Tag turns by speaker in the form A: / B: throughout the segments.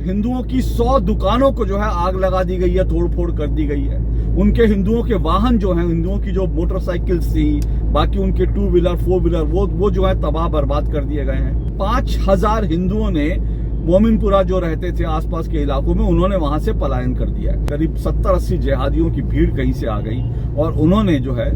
A: हिंदुओं की 100 दुकानों को जो है आग लगा दी गई है, तोड़फोड़ कर दी गई है। उनके हिंदुओं के वाहन जो हैं, हिंदुओं की जो मोटरसाइकिल्स थी, बाकी उनके 2 व्हीलर 4 व्हीलर वो जो है तबाह बर्बाद कर दिए गए हैं। 5000 हिंदुओं ने मोमिनपुरा जो रहते थे आसपास के इलाकों में, उन्होंने वहां से पलायन कर दिया है। करीब 70-80 जिहादियों की भीड़ कहीं से आ गई और उन्होंने जो है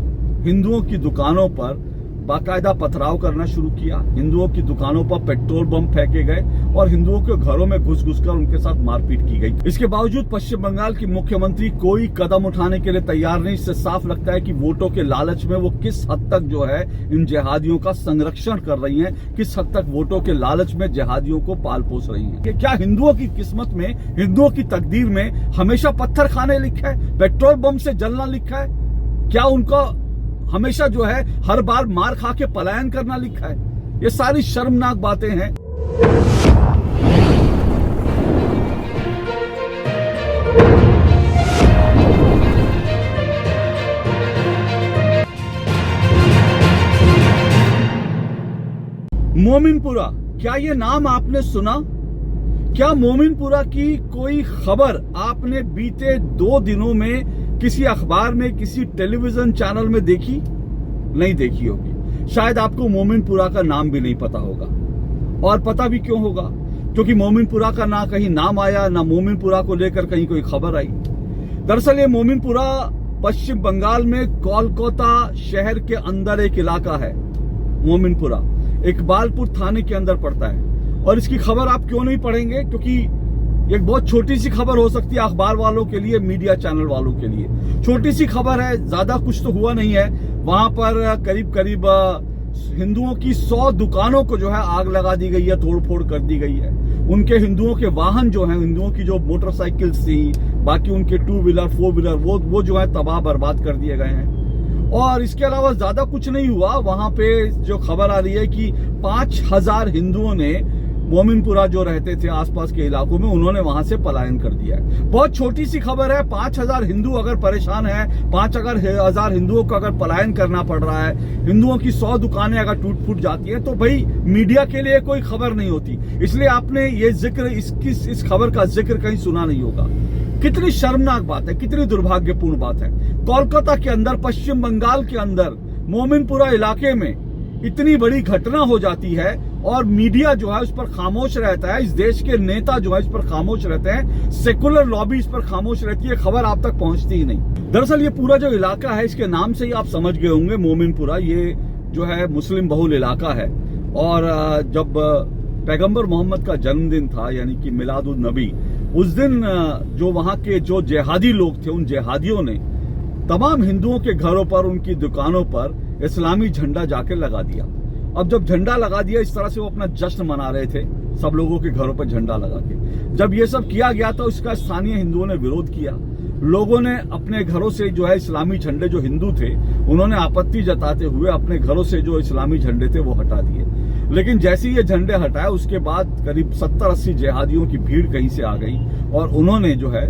A: हिंदुओं की दुकानों पर बाकायदा पथराव करना शुरू किया। हिंदुओं की दुकानों पर पेट्रोल बम फेंके गए और हिंदुओं के घरों में घुस-घुस कर उनके साथ मारपीट की गई। इसके बावजूद पश्चिम बंगाल की मुख्यमंत्री कोई कदम उठाने के लिए तैयार नहीं। इससे साफ लगता है कि वोटों के लालच में वो किस हद तक जो है इन जिहादियों का संरक्षण कर रही है, किस हद तक वोटों के लालच में जिहादियों को पाल पोस रही है। क्या हिंदुओं की किस्मत में, हिंदुओं की तकदीर में हमेशा पत्थर खाने लिखा है, पेट्रोल बम से जलना लिखा है? क्या उनका हमेशा जो है हर बार मार खा के पलायन करना लिखा है? ये सारी शर्मनाक बातें हैं। मोमिनपुरा, क्या ये नाम आपने सुना? क्या मोमिनपुरा की कोई खबर आपने बीते 2 दिनों में किसी अखबार में, किसी टेलीविजन चैनल में देखी? नहीं देखी होगी। शायद आपको मोमिनपुरा का नाम भी नहीं पता होगा। और पता भी क्यों होगा? क्योंकि मोमिनपुरा का ना कहीं नाम आया, ना मोमिनपुरा को लेकर कहीं कोई खबर आई। दरअसल ये मोमिनपुरा पश्चिम बंगाल में कोलकाता शहर के अंदर एक इलाका है। मोमिनपुरा इकबालपुर थाने के अंदर पड़ता है। और इसकी खबर आप क्यों नहीं पढ़ेंगे? क्योंकि एक बहुत छोटी सी खबर हो सकती है अखबार वालों के लिए, मीडिया चैनल वालों के लिए। छोटी सी खबर है, ज्यादा कुछ तो हुआ नहीं है। वहां पर करीब हिंदुओं की 100 दुकानों को जो है आग लगा दी गई है, तोड़फोड़ कर दी गई है। उनके हिंदुओं के वाहन जो हैं, हिंदुओं की जो मोटरसाइकिल्स थी, बाकी उनके 2 व्हीलर 4 व्हीलर वो जो है तबाह बर्बाद कर दिए गए हैं। और इसके अलावा ज्यादा कुछ नहीं हुआ। वहां पे जो खबर आ रही है कि 5000 हिंदुओं ने मोमिनपुरा जो रहते थे आसपास के इलाकों में, उन्होंने वहां से पलायन कर दिया है। बहुत छोटी सी खबर है। 5000 हिंदू अगर परेशान है, 5000 हिंदुओं को अगर पलायन करना पड़ रहा है, हिंदुओं की 100 दुकानें अगर टूट फूट जाती हैं, तो भाई मीडिया के लिए कोई खबर नहीं होती। इसलिए आपने ये जिक्र, इस खबर का जिक्र कहीं सुना नहीं होगा। कितनी शर्मनाक बात है, कितनी दुर्भाग्यपूर्ण बात है। कोलकाता के अंदर, पश्चिम बंगाल के अंदर, मोमिनपुरा इलाके में इतनी बड़ी घटना हो जाती है और मीडिया जो है उस पर खामोश रहता है। इस देश के नेता जो है इस पर खामोश रहते हैं। सेकुलर लॉबी इस पर खामोश रहती है। खबर आप तक पहुंचती ही नहीं। दरअसल ये पूरा जो इलाका है, इसके नाम से ही आप समझ गए होंगे, मोमिनपुरा ये जो है मुस्लिम बहुल इलाका है। और जब पैगंबर मोहम्मद का जन्मदिन था, यानी कि मिलादुन नबी, उस दिन जो वहां के जो जिहादी लोग थे, उन जिहादियों ने तमाम हिंदुओं के घरों पर, उनकी दुकानों पर इस्लामी झंडा जाके लगा दिया। अब जब झंडा लगा दिया, इस तरह से वो अपना जश्न मना रहे थे, सब लोगों के घरों पर झंडा लगा के। जब ये सब किया गया तो इसका स्थानीय हिंदुओं ने विरोध किया। लोगों ने अपने घरों से जो है इस्लामी झंडे, जो हिंदू थे, उन्होंने आपत्ति जताते हुए अपने घरों से जो इस्लामी झंडे थे वो हटा दिए। लेकिन जैसे ही ये झंडे हटाए, उसके बाद करीब 70-80 जिहादियों की भीड़ कहीं से आ गई और उन्होंने जो है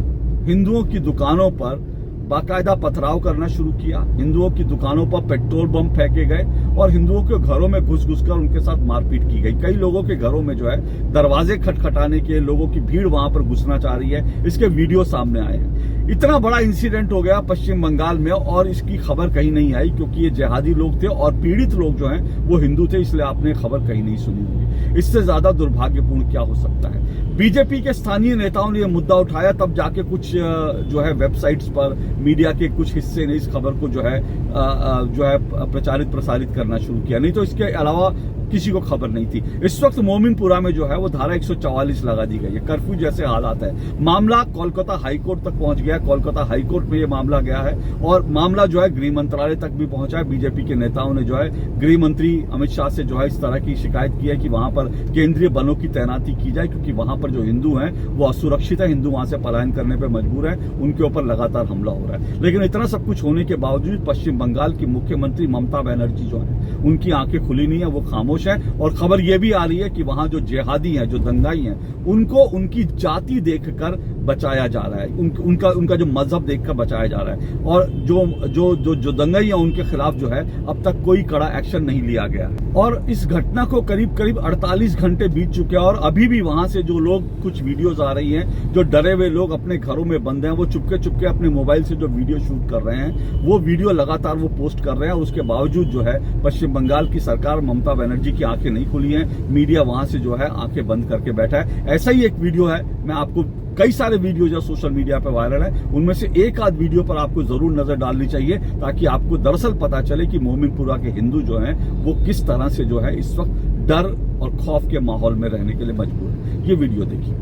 A: हिंदुओं की दुकानों पर बाकायदा पथराव करना शुरू किया। हिंदुओं की दुकानों पर पेट्रोल बम फेंके गए और हिंदुओं के घरों में घुस-घुस कर उनके साथ मारपीट की गई। कई लोगों के घरों में जो है दरवाजे खटखटाने के, लोगों की भीड़ वहां पर घुसना चाह रही है, इसके वीडियो सामने आए हैं। इतना बड़ा इंसिडेंट हो गया पश्चिम बंगाल में और इसकी खबर कहीं नहीं आई, क्योंकि ये जिहादी लोग थे और पीड़ित लोग जो हैं वो हिंदू थे, इसलिए आपने खबर कहीं नहीं सुनी होगी। इससे ज्यादा दुर्भाग्यपूर्ण क्या हो सकता है? बीजेपी के स्थानीय नेताओं ने यह मुद्दा उठाया, तब जाके कुछ जो है वेबसाइट्स पर मीडिया के कुछ हिस्से ने इस खबर को जो है प्रचारित प्रसारित करना शुरू किया। नहीं तो इसके अलावा किसी को खबर नहीं थी। इस वक्त मोमिनपुरा में जो है वो धारा 144 लगा दी गई है। कर्फ्यू जैसे हालात है। मामला कोलकाता हाईकोर्ट तक पहुंच गया। कोलकाता हाईकोर्ट में ये मामला गया है और मामला जो है गृह मंत्रालय तक भी पहुंचा है। बीजेपी के नेताओं ने जो है गृह मंत्री अमित शाह से जो है इस तरह की शिकायत की है कि वहां पर केंद्रीय बलों की तैनाती की जाए, क्योंकि वहां पर जो हिंदू हैं वो असुरक्षित है। हिंदू वहां से पलायन करने पर मजबूर है, उनके ऊपर लगातार हमला हो रहा है। लेकिन इतना सब कुछ होने के बावजूद पश्चिम बंगाल की मुख्यमंत्री ममता बनर्जी जो है, उनकी आंखें खुली नहीं है, वो खामोश है। और खबर यह भी आ रही है कि वहां जो जिहादी हैं, जो दंगाई हैं, उनको उनकी जाति देखकर बचाया जा रहा है, उनका जो मजहब देखकर बचाया जा रहा है। और जो दंगई है उनके खिलाफ जो है अब तक कोई कड़ा एक्शन नहीं लिया गया। और इस घटना को करीब 48 घंटे बीत चुके हैं और अभी भी वहां से जो लोग, कुछ वीडियोज आ रही हैं, जो डरे हुए लोग अपने घरों में बंद हैं, वो चुपके अपने मोबाइल से जो वीडियो शूट कर रहे हैं, वो वीडियो लगातार वो पोस्ट कर रहे हैं। उसके बावजूद जो है पश्चिम बंगाल की सरकार, ममता बनर्जी की आंखें नहीं खुली हैं, मीडिया वहां से जो है आंखें बंद करके बैठा है। ऐसा ही एक वीडियो है, मैं आपको कई सारे वीडियो जो सोशल मीडिया पे वायरल है, उनमें से एक आध वीडियो पर आपको जरूर नजर डालनी चाहिए, ताकि आपको दरअसल पता चले कि मोमिनपुरा के हिंदू जो हैं वो किस तरह से जो है इस वक्त डर और खौफ के माहौल में रहने के लिए मजबूर है। ये वीडियो देखिए।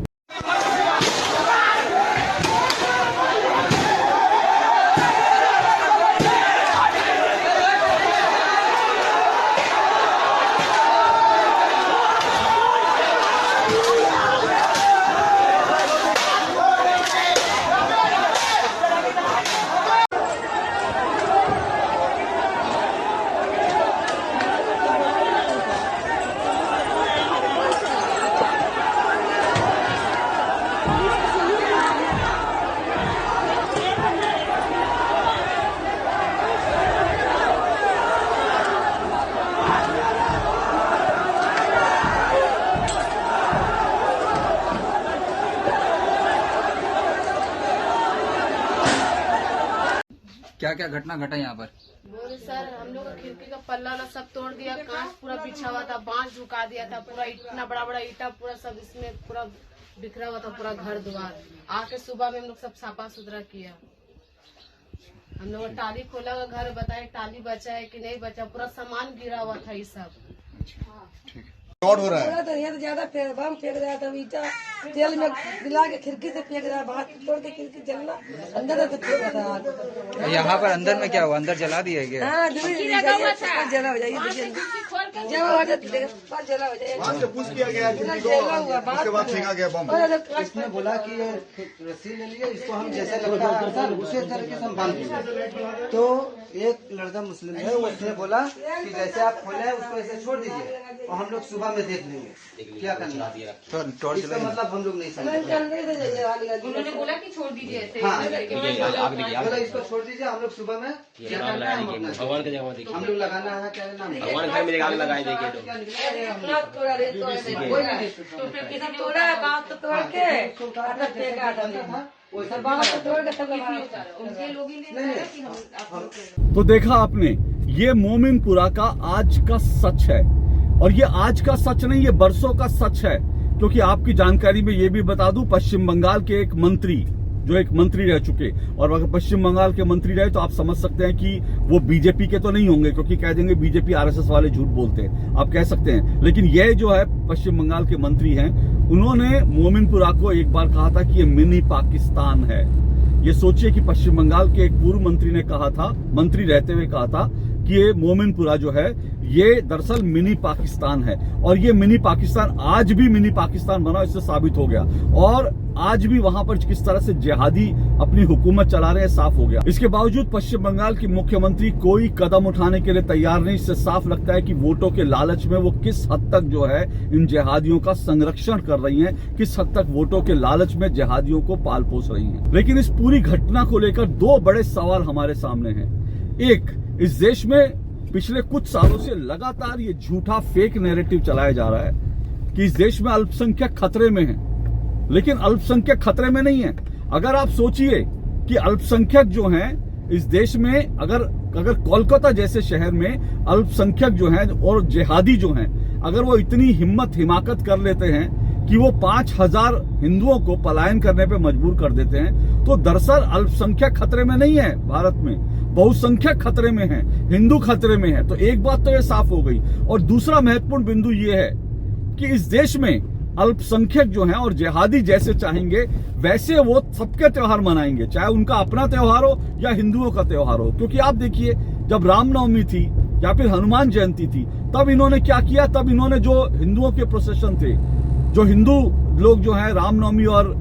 B: क्या क्या घटना घटा यहाँ पर?
C: बोले सर, हम लोग का खिड़की का पल्ला ना सब तोड़ दिया, कांच पूरा बिछा हुआ था, बांस झुका दिया था, पूरा इतना बड़ा बड़ा ईटा पूरा सब इसमें पूरा बिखरा हुआ था, पूरा घर द्वार। आके सुबह में हम लोग सब साफा सुथरा किया। हम लोग टाली खोला का घर, बताए टाली बचा है कि नहीं बचा, पूरा सामान गिरा हुआ था ये सब।
D: शॉर्ट हो रहा है
E: तो यहाँ तो ज्यादा बम फेंक रहा था, ईटा तेल में मिला के खिड़की से फेंक रहा, बाहर तोड़ के खिड़की जलना, अंदर से फेंक रहा था।
B: यहाँ पर अंदर में क्या हुआ? अंदर जला दिया गया?
E: हाँ, जला हो जाएगी, जला हो जाएगी।
D: पूछ किया गया उसके बाद फेंका गया बम।
F: इसने बोला कि रस्सी ले लिए, इसको हम जैसे लगता है उसी तरीके से हम बांध दिए। तो एक लड़का मुस्लिम है, उसने बोला कि जैसे आप खोले उसको ऐसे छोड़ दीजिए और हम लोग सुबह में देख लेंगे क्या करना। इसका मतलब हम लोग नहीं समझे।
C: उन्होंने बोला कि छोड़ दीजिए ऐसे।
F: हाँ, बोला इसको छोड़ दीजिए, हम लोग सुबह में क्या करना है भगवान की जगह हम लोग लगाना है, क्या नाम भगवान घर में आग लगाए देंगे।
E: तोड़ा बात तोड़ के
A: तो देखा आपने, ये मोमिनपुरा का आज का सच है। और ये आज का सच नहीं, ये बरसों का सच है। क्योंकि आपकी जानकारी में ये भी बता दूं, पश्चिम बंगाल के एक मंत्री, जो एक मंत्री रह चुके, और अगर पश्चिम बंगाल के मंत्री रहे तो आप समझ सकते हैं कि वो बीजेपी के तो नहीं होंगे, क्योंकि कह देंगे बीजेपी आरएसएस वाले झूठ बोलते हैं, आप कह सकते हैं। लेकिन ये जो है पश्चिम बंगाल के मंत्री हैं, उन्होंने मोमिनपुरा को एक बार कहा था कि ये मिनी पाकिस्तान है। ये सोचिए कि पश्चिम बंगाल के एक पूर्व मंत्री ने कहा था, मंत्री रहते हुए कहा था कि ये मोमिनपुरा जो है ये दरअसल मिनी पाकिस्तान है। और ये मिनी पाकिस्तान आज भी मिनी पाकिस्तान बना, इससे साबित हो गया। और आज भी वहां पर किस तरह से जिहादी अपनी हुकूमत चला रहे हैं, साफ हो गया। इसके बावजूद पश्चिम बंगाल की मुख्यमंत्री कोई कदम उठाने के लिए तैयार नहीं। इससे साफ लगता है कि वोटों के लालच में वो किस हद तक जो है इन जिहादियों का संरक्षण कर रही हैं, किस हद तक वोटों के लालच में जिहादियों को पाल पोस रही हैं। लेकिन इस पूरी घटना को लेकर दो बड़े सवाल हमारे सामने हैं। एक, इस देश में पिछले कुछ सालों से लगातार ये झूठा फेक नैरेटिव चलाया जा रहा है कि इस देश में अल्पसंख्यक खतरे में है। लेकिन अल्पसंख्यक खतरे में नहीं है। अगर आप सोचिए कि अल्पसंख्यक जो हैं इस देश में, अगर कोलकाता जैसे शहर में अल्पसंख्यक जो हैं और जिहादी जो हैं, अगर वो इतनी हिमाकत कर लेते हैं कि वो 5000 हिंदुओं को पलायन करने पे मजबूर कर देते हैं, तो दरअसल अल्पसंख्यक खतरे में नहीं है भारत में, बहुसंख्यक खतरे में है, हिंदू खतरे में है। तो एक बात तो ये साफ हो गई। और दूसरा महत्वपूर्ण बिंदु ये है कि इस देश में अल्पसंख्यक जो हैं और जिहादी जैसे चाहेंगे वैसे वो सबके त्योहार मनाएंगे, चाहे उनका अपना त्योहार हो या हिंदुओं का त्योहार हो। क्योंकि आप देखिए, जब रामनवमी थी या फिर हनुमान जयंती थी, तब इन्होंने क्या किया, तब इन्होंने जो हिंदुओं के प्रोसेशन थे, जो हिंदू लोग जो है रामनवमी और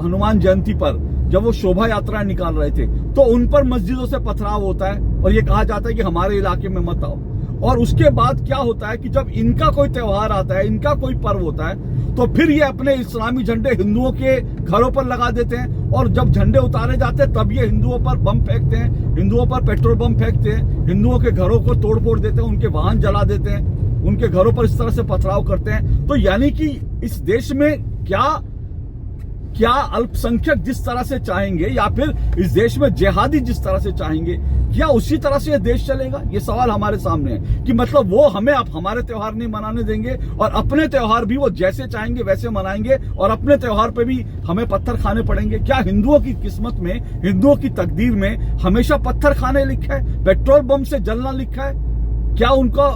A: हनुमान जयंती पर जब वो शोभा यात्राएं निकाल रहे थे, तो उन पर मस्जिदों से पथराव होता है और ये कहा जाता है कि हमारे इलाके में मत आओ। और उसके बाद क्या होता है कि जब इनका कोई त्योहार आता है, इनका कोई पर्व होता है, तो फिर ये अपने इस्लामी झंडे हिंदुओं के घरों पर लगा देते हैं, और जब झंडे उतारे जाते हैं तब ये हिंदुओं पर बम फेंकते हैं, हिंदुओं पर पेट्रोल बम फेंकते हैं, हिंदुओं के घरों को तोड़ फोड़ देते हैं, उनके वाहन जला देते हैं, उनके घरों पर इस तरह से पथराव करते हैं। तो यानी कि इस देश में क्या अल्पसंख्यक जिस तरह से चाहेंगे, या फिर इस देश में जिहादी जिस तरह से चाहेंगे, क्या उसी तरह से यह देश चलेगा? ये सवाल हमारे सामने है कि मतलब वो हमें अब हमारे त्योहार नहीं मनाने देंगे, और अपने त्योहार भी वो जैसे चाहेंगे वैसे मनाएंगे, और अपने त्योहार पे भी हमें पत्थर खाने पड़ेंगे। क्या हिंदुओं की किस्मत में, हिंदुओं की तकदीर में हमेशा पत्थर खाने लिखा है, पेट्रोल बम से जलना लिखा है? क्या उनको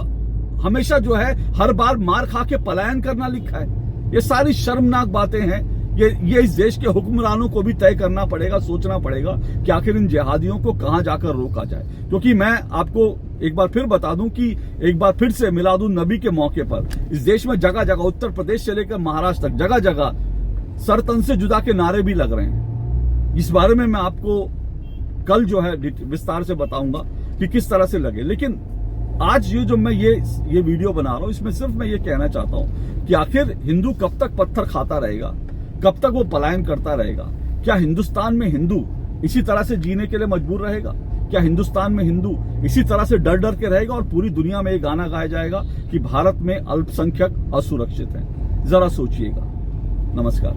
A: हमेशा जो है हर बार मार खा के पलायन करना लिखा है? ये सारी शर्मनाक बातें हैं। ये इस देश के हुक्मरानों को भी तय करना पड़ेगा, सोचना पड़ेगा कि आखिर इन जिहादियों को कहां जाकर रोका जाए। क्योंकि मैं आपको एक बार फिर बता दूं कि एक बार फिर से मिलादुन नबी के मौके पर इस देश में जगह जगह, उत्तर प्रदेश से लेकर महाराष्ट्र तक जगह जगह सर तन से जुदा के नारे भी लग रहे हैं। इस बारे में मैं आपको कल जो है विस्तार से बताऊंगा कि किस तरह से लगे। लेकिन आज ये जो मैं ये वीडियो बना रहा हूं, इसमें सिर्फ मैं ये कहना चाहता हूं कि आखिर हिंदू कब तक पत्थर खाता रहेगा, कब तक वो पलायन करता रहेगा? क्या हिंदुस्तान में हिंदू इसी तरह से जीने के लिए मजबूर रहेगा? क्या हिंदुस्तान में हिंदू इसी तरह से डर डर के रहेगा और पूरी दुनिया में ये गाना गाया जाएगा कि भारत में अल्पसंख्यक असुरक्षित हैं? जरा सोचिएगा। नमस्कार।